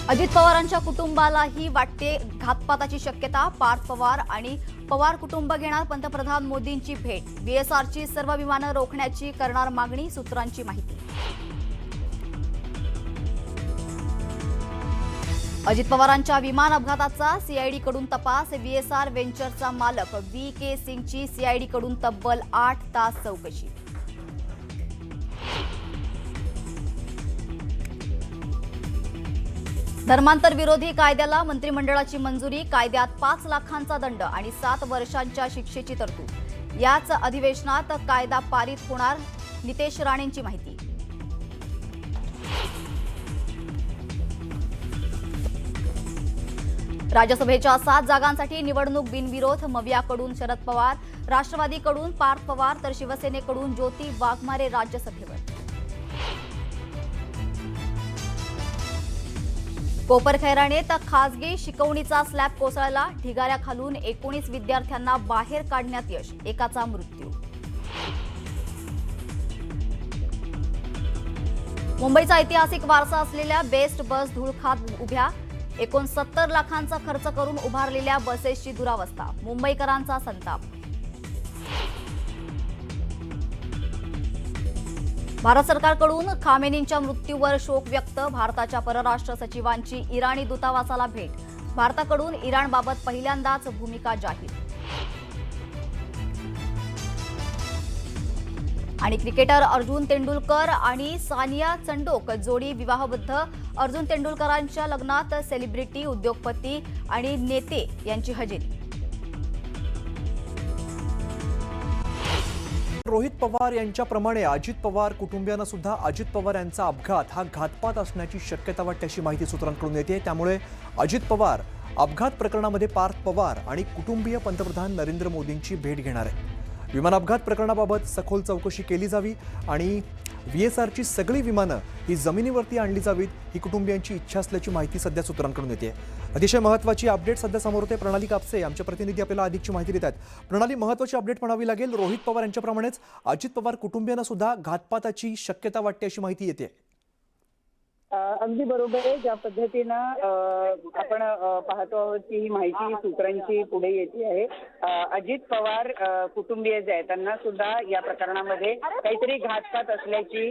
अजित पवारांच्या कुटुंबालाही वाटते घातपाताची शक्यता। पार्थ पवार आणि पवार कुटुंब घेणार पंतप्रधान मोदींची भेट। बीएसआरची सर्व विमानं रोखण्याची करणार मागणी, सूत्रांची माहिती। अजित पवारांच्या विमान अपघाताचा सीआयडीकडून तपास। बीएसआर व्हेंचरचा मालक व्ही.के. सिंगची सीआयडीकडून तब्बल 8 तास चौकशी। धर्मांतर विरोधी कायद्याला मंत्रिमंडळाची मंजुरी। कायद्यात 5 लाखांचा दंड आणि 7 वर्षांच्या शिक्षेची तरतूद। याच अधिवेशनात कायदा पारित होणार, नितेश राणेंची माहिती। राज्यसभेच्या 7 जागांसाठी निवडणूक बिनविरोध। मवियाकडून शरद पवार, राष्ट्रवादीकडून पार्थ पवार तर शिवसेनेकडून ज्योती वाघमारे राज्यसभेवर। कोपरखैरण्यात खासगी शिकवणीचा स्लॅब कोसळला। ढिगाऱ्याखालून 19 विद्यार्थ्यांना बाहेर काढण्यात यश, एकाचा मृत्यू। मुंबईचा ऐतिहासिक वारसा असलेल्या बेस्ट बस धूळखात उभ्या। 69 लाखांचा खर्च करून उभारलेल्या बसेसची दुरावस्था, मुंबईकरांचा संताप। भारत सरकारकडून खामेनींच्या मृत्यूवर शोक व्यक्त। भारताच्या परराष्ट्र सचिवांची इराणी दूतावासाला भेट। भारताकडून इराणबाबत पहिल्यांदाच भूमिका जाहीर। आणि क्रिकेटर अर्जुन तेंडुलकर आणि सानिया चंडोक जोडी विवाहबद्ध। अर्जुन तेंडुलकरांच्या लग्नात सेलिब्रिटी, उद्योगपती आणि नेते यांची हजेरी। रोहित पवार यांच्याप्रमाणे अजित पवार कुटुंबियांना सुद्धा अजित पवार यांचा अपघात हा घातपात असण्याची शक्यता वाटते, अशी माहिती सूत्रांकडून येते। त्यामुळे अजित पवार अपघात प्रकरणामध्ये पार्थ पवार आणि कुटुंबीय पंतप्रधान नरेंद्र मोदींची भेट घेणार आहेत। विमान अपघात प्रकरणाबाबत सखोल चौकशी केली जावी आणि बीएसआरची सगळी विमानं ही जमिनीवरती आणली जावीत, ही कुटुंबियांची इच्छा असल्याची माहिती सध्या सूत्रांकडून येते। अतिशय महत्त्वाची अपडेट सध्या समोर होते। प्रणाली कापसे आमचे प्रतिनिधी आपल्याला अधिकची माहिती देत आहेत। प्रणाली, महत्त्वाची अपडेट म्हणावी लागेल, रोहित पवार यांच्याप्रमाणेच अजित पवार कुटुंबियांना सुद्धा घातपाताची शक्यता वाटते, अशी माहिती येते। अगदी बरोबर आहे। ज्या पद्धतीनं आपण पाहतो आहोत की ही माहिती सूत्रांची पुढे येते आहे। अजित पवार कुटुंबीय जे आहेत त्यांना सुद्धा या प्रकरणामध्ये काहीतरी घातपात असल्याची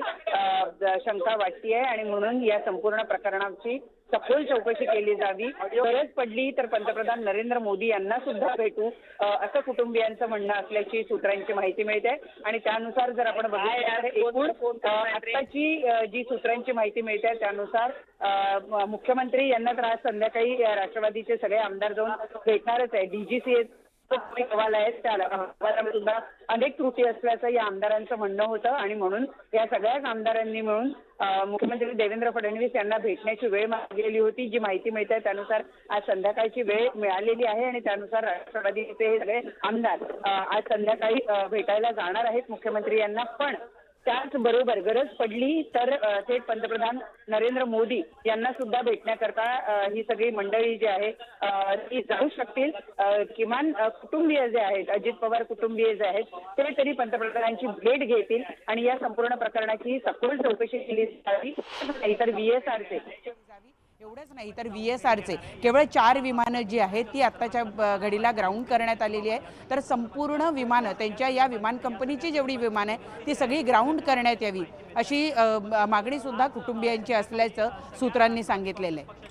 शंका वाटते आहे आणि म्हणून या संपूर्ण प्रकरणाची सखोल चौकशी केली जावी। गरज पडली तर पंतप्रधान नरेंद्र मोदी यांना सुद्धा भेटू, असं कुटुंबियांचं म्हणणं असल्याची सूत्रांची माहिती मिळते। आणि त्यानुसार जर आपण बघितलं तर एकूण आताची जी सूत्रांची माहिती मिळते त्यानुसार मुख्यमंत्री यांना तर आज संध्याकाळी राष्ट्रवादीचे सगळे आमदार जाऊन भेटणारच आहे। डीजीसीए अहवाल आहे, त्या अहवालामध्ये सुद्धा अनेक त्रुटी असल्याचं या आमदारांचं म्हणणं होतं आणि म्हणून या सगळ्याच आमदारांनी मिळून मुख्यमंत्री देवेंद्र फडणवीस यांना भेटण्याची वेळ मागलेली होती। जी माहिती मिळते त्यानुसार आज संध्याकाळची वेळ मिळालेली आहे आणि त्यानुसार राष्ट्रवादीचे हे सगळे आमदार आज संध्याकाळी भेटायला जाणार आहेत मुख्यमंत्री यांना। पण त्याचबरोबर गरज पडली तर थेट पंतप्रधान नरेंद्र मोदी यांना सुद्धा भेटण्याकरता ही सगळी मंडळी जी आहे ती जाऊ शकतील। किमान कुटुंबीय जे आहेत, अजित पवार कुटुंबीय जे आहेत ते तरी पंतप्रधानांची भेट घेतील आणि या संपूर्ण प्रकरणाची सखोल चौकशी केली जावी। नाहीतर बीएसआरचे एवढंच नाही तर बीएसआरचे केवळ 4 विमानं जी आहेत ती आत्ताच्या घडीला ग्राउंड करण्यात आलेली आहे। तर संपूर्ण विमानं, त्यांच्या या विमान कंपनीची जेवढी विमानं आहे ती सगळी ग्राउंड करण्यात यावी, अशी मागणी सुद्धा कुटुंबियांची असल्याचं सूत्रांनी सांगितलेलं आहे।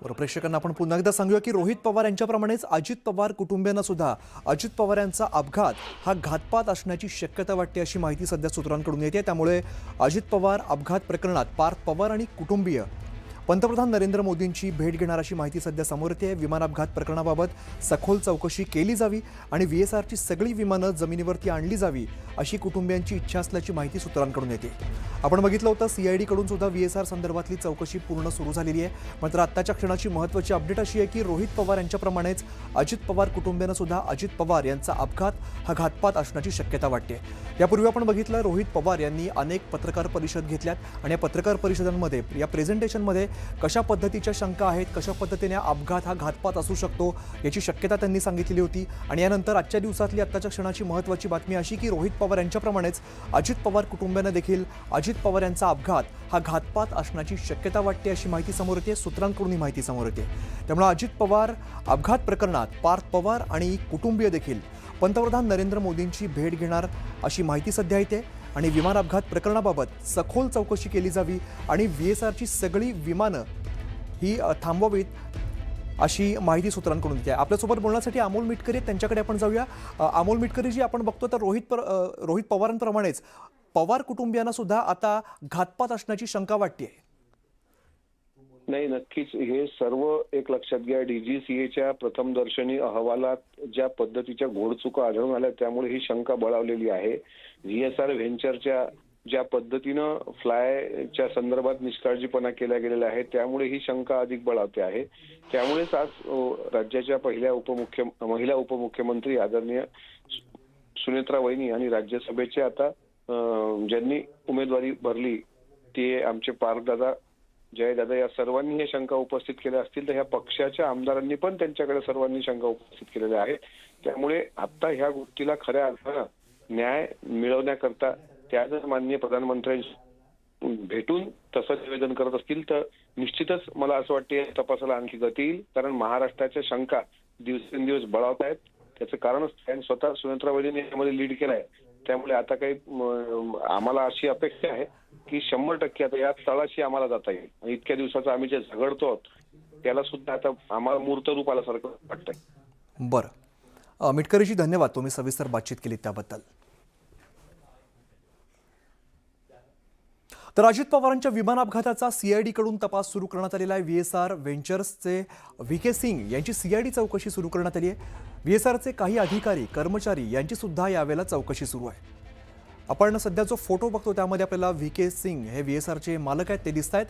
प्रेक्षकांना आपण पुन्हा एकदा सांगूया की रोहित पवार यांच्याप्रमाणेच अजित पवार कुटुंबियांना सुद्धा अजित पवार यांचा अपघात हा घातपात असण्याची शक्यता वाटते, अशी माहिती सध्या सूत्रांकडून येते। त्यामुळे अजित पवार अपघात प्रकरणात पार्थ पवार आणि कुटुंबीय पंतप्रधान नरेंद्र मोदींची भेट घेणार, अशी माहिती सध्या समोर येते। विमान अपघात प्रकरणाबाबत सखोल चौकशी केली जावी आणि बीएसआरची सगळी विमानं जमिनीवरती आणली जावी, अशी कुटुंबियांची इच्छा असल्याची माहिती सूत्रांकडून येते। आपण बघितलं होतं सीआयडीकडून सुद्धा बीएसआर संदर्भातली चौकशी पूर्ण सुरू झालेली आहे। मात्र आत्ताच्या क्षणाची महत्त्वाची अपडेट अशी आहे की रोहित पवार यांच्याप्रमाणेच अजित पवार कुटुंबियांना सुद्धा अजित पवार यांचा अपघात हा घातपात असण्याची शक्यता वाटते। यापूर्वी आपण बघितलं रोहित पवार यांनी अनेक पत्रकार परिषद घेतल्यात आणि या पत्रकार परिषदांमध्ये या प्रेझेंटेशनमध्ये कशा पद्धतीच्या शंका आहेत, कशा पद्धतीने अपघात हा घातपात असू शकतो याची शक्यता त्यांनी सांगितलेली होती. आणि यानंतर आजच्या दिवसातली आत्ताच्या क्षणाची महत्त्वाची बातमी अशी की रोहित पवार यांच्याप्रमाणेच अजित पवार कुटुंबियांना देखील अजित पवार यांचा अपघात हा घातपात असण्याची शक्यता वाटते अशी माहिती समोर येते. सूत्रांकडून ही माहिती समोर येते. त्यामुळे अजित पवार अपघात प्रकरणात पार्थ पवार आणि कुटुंबीय देखील पंतप्रधान नरेंद्र मोदींची भेट घेणार अशी माहिती सध्या येते. आणि विमान अपघात प्रकरणाबाबत सखोल चौकशी केली जावी आणि VSRची सगळी विमानं ही थांबवावीत अशी माहिती सूत्रांकडून येते. आपल्यासोबत बोलण्यासाठी अमोल मिटकरी त्यांच्याकडे आपण जाऊया. अमोल मिटकरी जी आपण बघतो तर रोहित पवारांप्रमाणेच पवार कुटुंबियांना सुद्धा आता घातपात असण्याची शंका वाटते. नाही, नक्कीच हे सर्व एक लक्षात घ्या. DGCAच्या प्रथमदर्शनी अहवालात ज्या पद्धतीच्या घोडचुका आढळून आल्या त्यामुळे ही शंका बळावलेली आहे. VSR व्हेंचरच्या ज्या पद्धतीनं फ्लायच्या संदर्भात निष्काळजीपणा केला गेलेला आहे त्यामुळे ही शंका अधिक बळावते आहे. त्यामुळेच आज राज्याच्या महिला उपमुख्यमंत्री आदरणीय सुनेत्रा वहिनी आणि राज्यसभेचे आता ज्यांनी उमेदवारी भरली ते आमचे पार्थदादा, जयदादा या सर्वांनी हे शंका उपस्थित केल्या असतील तर ह्या पक्षाच्या आमदारांनी पण त्यांच्याकडे सर्वांनी शंका उपस्थित केलेल्या आहेत. त्यामुळे आता ह्या गोष्टीला खऱ्या अर्थानं न्याय मिळवण्याकरता त्या जर माननीय प्रधानमंत्र्यांशी भेटून तसं निवेदन करत असतील तर निश्चितच मला असं वाटते तपासाला आणखी गती येईल. कारण महाराष्ट्राच्या शंका दिवसेंदिवस बळावत आहेत. त्याचं कारणच त्यांनी स्वतः सुनेत्रा वहिनीने यामध्ये लीड केलाय. त्यामुळे आता काही आम्हाला अशी अपेक्षा आहे की 100% आता या तळाशी आम्हाला जाता येईल. आणि इतक्या दिवसाचं आम्ही जे झगडतो आहोत त्याला सुद्धा आता आम्हाला मूर्त रूप आल्यासारखं वाटतंय. बरं, मिटकरीजी धन्यवाद, तुम्ही सविस्तर बातचीत केली त्याबद्दल. तर अजित पवारांच्या विमान अपघाताचा CID कडून तपास सुरू करण्यात आलेला आहे. VSR व्हेंचर्सचे VK सिंग यांची CID चौकशी सुरू करण्यात आली आहे. VSRचे काही अधिकारी कर्मचारी यांची सुद्धा यावेळेला चौकशी सुरू आहे. आपण सध्या जो फोटो बघतो त्यामध्ये आपल्याला VK सिंग हे VSRचे मालक आहेत ते दिसत आहेत.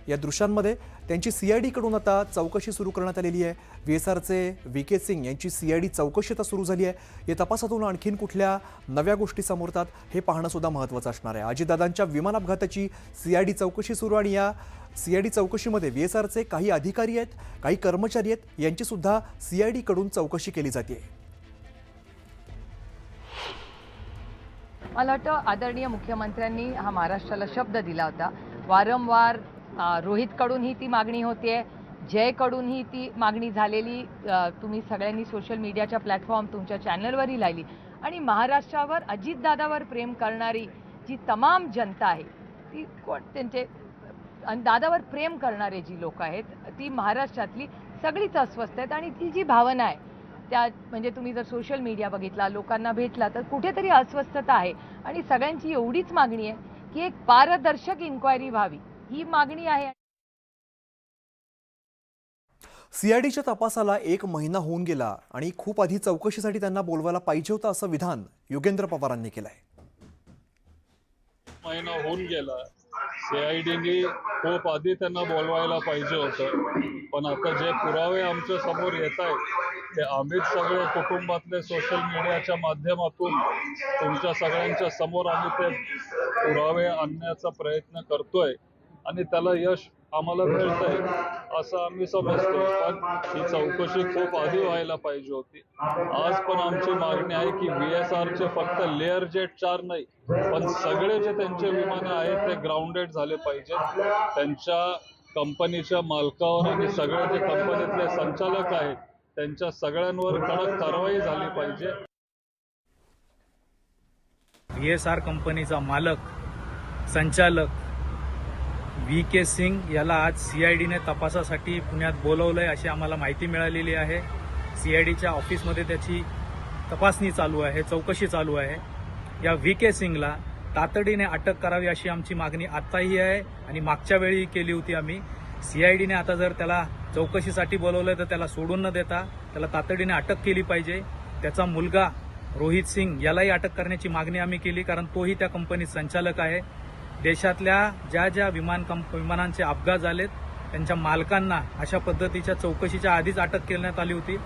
या दृश्यांमध्ये त्यांची CID कडून आता चौकशी सुरू करण्यात आलेली आहे. VSRचे VK सिंग यांची CID चौकशी आता सुरू झाली आहे. या तपासातून आणखीन कुठल्या नव्या गोष्टी समोर येतात हे पाहणं सुद्धा महत्त्वाचं असणार आहे. अजितदादांच्या विमान अपघाताची CID चौकशी सुरू आणि या CID चौकशीमध्ये VSRचे काही अधिकारी आहेत, काही कर्मचारी आहेत यांची सुद्धा CID कडून चौकशी केली जाते. मला वाटतं आदरणीय मुख्यमंत्र्यांनी हा महाराष्ट्राला शब्द दिला होता. वारंवार रोहितकडूनही ती मागणी होतीये, जयकडूनही ती मागणी झालेली. तुम्ही सगळ्यांनी सोशल मीडियाच्या प्लॅटफॉर्म तुमच्या चॅनलवरही लावली. आणि महाराष्ट्रावर अजितदादावर प्रेम करणारी जी तमाम जनता आहे ती त्यांचे दादावर प्रेम करणारे जी लोक आहेत ती महाराष्ट्रातली सगळीच अस्वस्थ आहेत. आणि ती जी भावना आहे त्या म्हणजे तुम्ही जर सोशल मीडिया बघितला, लोकांना भेटला तर कुठेतरी अस्वस्थता आहे. आणि सगळ्यांची एवढीच मागणी आहे की एक पारदर्शक इन्क्वायरी व्हावी, ही मागणी आहे. CIDच्या तपासाला 1 महिना होऊन गेला आणि खूप आधी चौकशीसाठी त्यांना बोलवायला पाहिजे होतं असं विधान योगेंद्र पवारांनी केलंय. महिना होऊन गेला. CIDने खूप आधी त्यांना बोलवायला पाहिजे होतं. पण आता जे पुरावे आमच्या समोर येत आहेत ते आम्हीच सगळे कुटुंबातले सोशल मीडियाच्या माध्यमातून तुमच्या सगळ्यांच्या समोर आम्ही ते पुरावे आणण्याचा प्रयत्न करतोय आणि त्याला यश आम्हाला मिळतंय असं आम्ही समजतोय. पण ही चौकशी खूप आधी व्हायला पाहिजे होती. आज पण आमची मागणी आहे की VSRचे फक्त लेअर जेट 4 नाही पण सगळे जे त्यांचे विमानं आहेत ते ग्राउंडेड झाले पाहिजेत. त्यांच्या कंपनीच्या मालकावर आणि सगळे जे कंपनीतले संचालक आहेत त्यांच्या सगळ्यांवर कडक कारवाई झाली पाहिजे. VSR कंपनीचा मालक संचालक VK सिंग याला आज CIDने तपासासाठी पुण्यात बोलवलंय अशी आम्हाला माहिती मिळालेली आहे. CIDच्या ऑफिसमध्ये त्याची तपासणी चालू आहे, चौकशी चालू आहे. या VK सिंगला तातडीने अटक करावी अशी आमची मागणी आताही आहे आणि मागच्या वेळी केली होती आम्ही. CIDने आता जर त्याला चौकशीसाठी बोलवलंय तर त्याला सोडून न देता त्याला तातडीने अटक केली पाहिजे. त्याचा मुलगा रोहित सिंग यालाही अटक करण्याची मागणी आम्ही केली कारण तोही त्या कंपनीत संचालक आहे. देशातल्या ज्या विमानांचे अपघात झालेत त्यांच्या मालकांना अशा पद्धतीच्या चौकशीच्या आधीच अटक करण्यात आली होती.